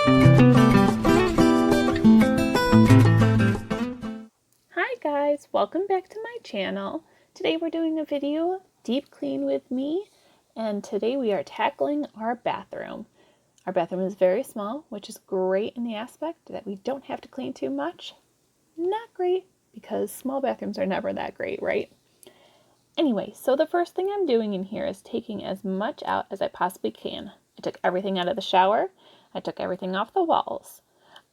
Hi guys, welcome back to my channel. Today we're doing a video, Deep Clean with me, and today we are tackling our bathroom. Our bathroom is very small, which is great in the aspect that we don't have to clean too much. Not great, because small bathrooms are never that great, right? Anyway, so the first thing I'm doing in here is taking as much out as I possibly can. I took everything out of the shower. I took everything off the walls.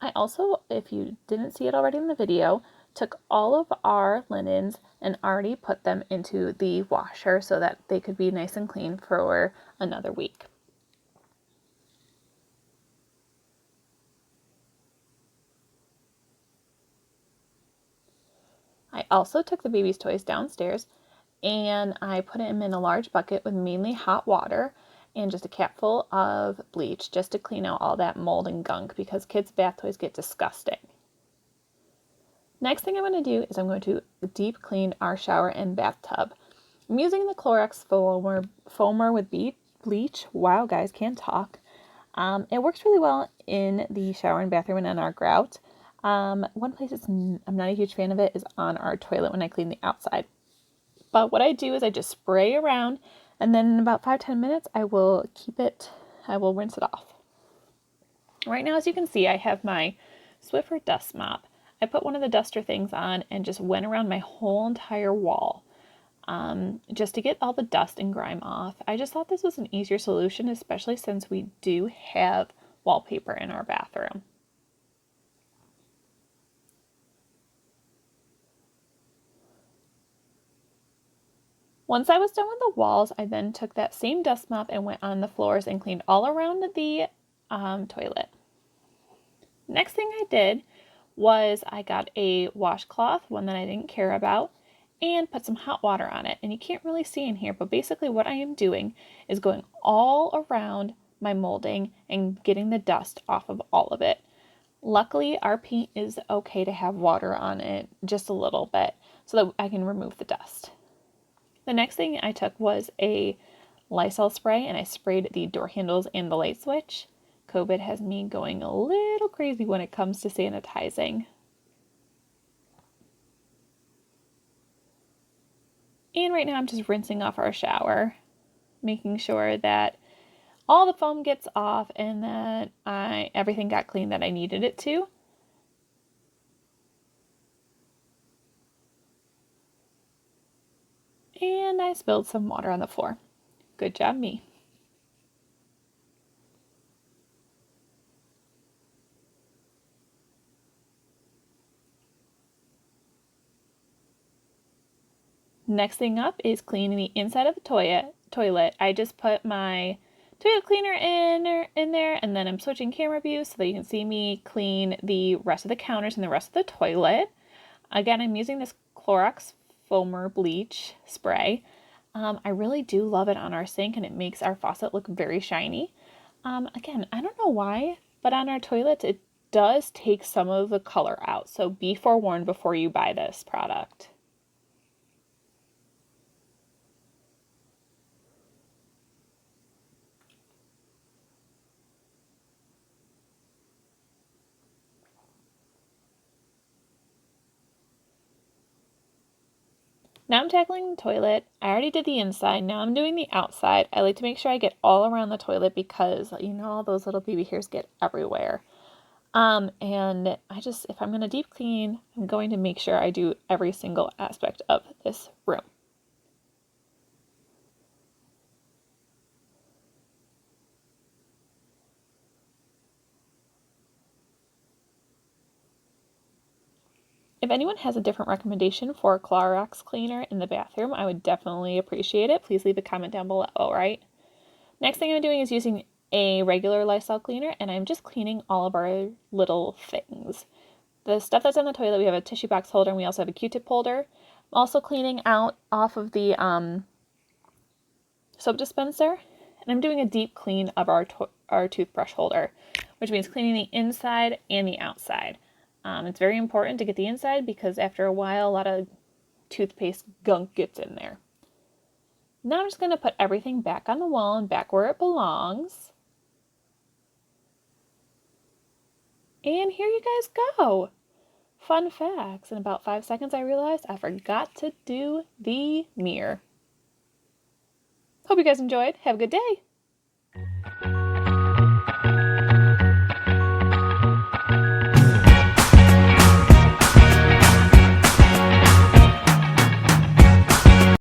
I also, if you didn't see it already in the video, took all of our linens and already put them into the washer so that they could be nice and clean for another week. I also took the baby's toys downstairs and I put them in a large bucket with mainly hot water and just a cap full of bleach just to clean out all that mold and gunk because kids' bath toys get disgusting. Next thing I'm going to do is I'm going to deep clean our shower and bathtub. I'm using the Clorox foamer with bleach. Wow, guys, can't talk. It works really well in the shower and bathroom and on our grout. One place I'm not a huge fan of it is on our toilet when I clean the outside. But what I do is I just spray around, and then in about 5-10 minutes I will rinse it off. Right now, as you can see, I have my Swiffer dust mop. I put one of the duster things on and just went around my whole entire wall just to get all the dust and grime off. I just thought this was an easier solution, especially since we do have wallpaper in our bathroom. Once I was done with the walls, I then took that same dust mop and went on the floors and cleaned all around the toilet. Next thing I did was I got a washcloth, one that I didn't care about, and put some hot water on it. And you can't really see in here, but basically what I am doing is going all around my molding and getting the dust off of all of it. Luckily, our paint is okay to have water on it just a little bit so that I can remove the dust. The next thing I took was a Lysol spray and I sprayed the door handles and the light switch. COVID has me going a little crazy when it comes to sanitizing. And right now I'm just rinsing off our shower, making sure that all the foam gets off and that everything got clean that I needed it to. And I spilled some water on the floor. Good job, me. Next thing up is cleaning the inside of the toilet. I just put my toilet cleaner in there, and then I'm switching camera views so that you can see me clean the rest of the counters and the rest of the toilet. Again, I'm using this Clorox foamer bleach spray. I really do love it on our sink, and it makes our faucet look very shiny. Again, I don't know why, but on our toilets it does take some of the color out, so be forewarned before you buy this product. Now I'm tackling the toilet. I already did the inside. Now I'm doing the outside. I like to make sure I get all around the toilet because, you know, all those little baby hairs get everywhere. And if I'm going to deep clean, I'm going to make sure I do every single aspect of this room. If anyone has a different recommendation for a Clorox cleaner in the bathroom, I would definitely appreciate it. Please leave a comment down below, all right? Next thing I'm doing is using a regular Lysol cleaner, and I'm just cleaning all of our little things. The stuff that's in the toilet, we have a tissue box holder, and we also have a Q-tip holder. I'm also cleaning out off of the soap dispenser, and I'm doing a deep clean of our toothbrush holder, which means cleaning the inside and the outside. It's very important to get the inside because after a while, a lot of toothpaste gunk gets in there. Now I'm just going to put everything back on the wall and back where it belongs. And here you guys go. Fun facts. In about 5 seconds, I realized I forgot to do the mirror. Hope you guys enjoyed. Have a good day.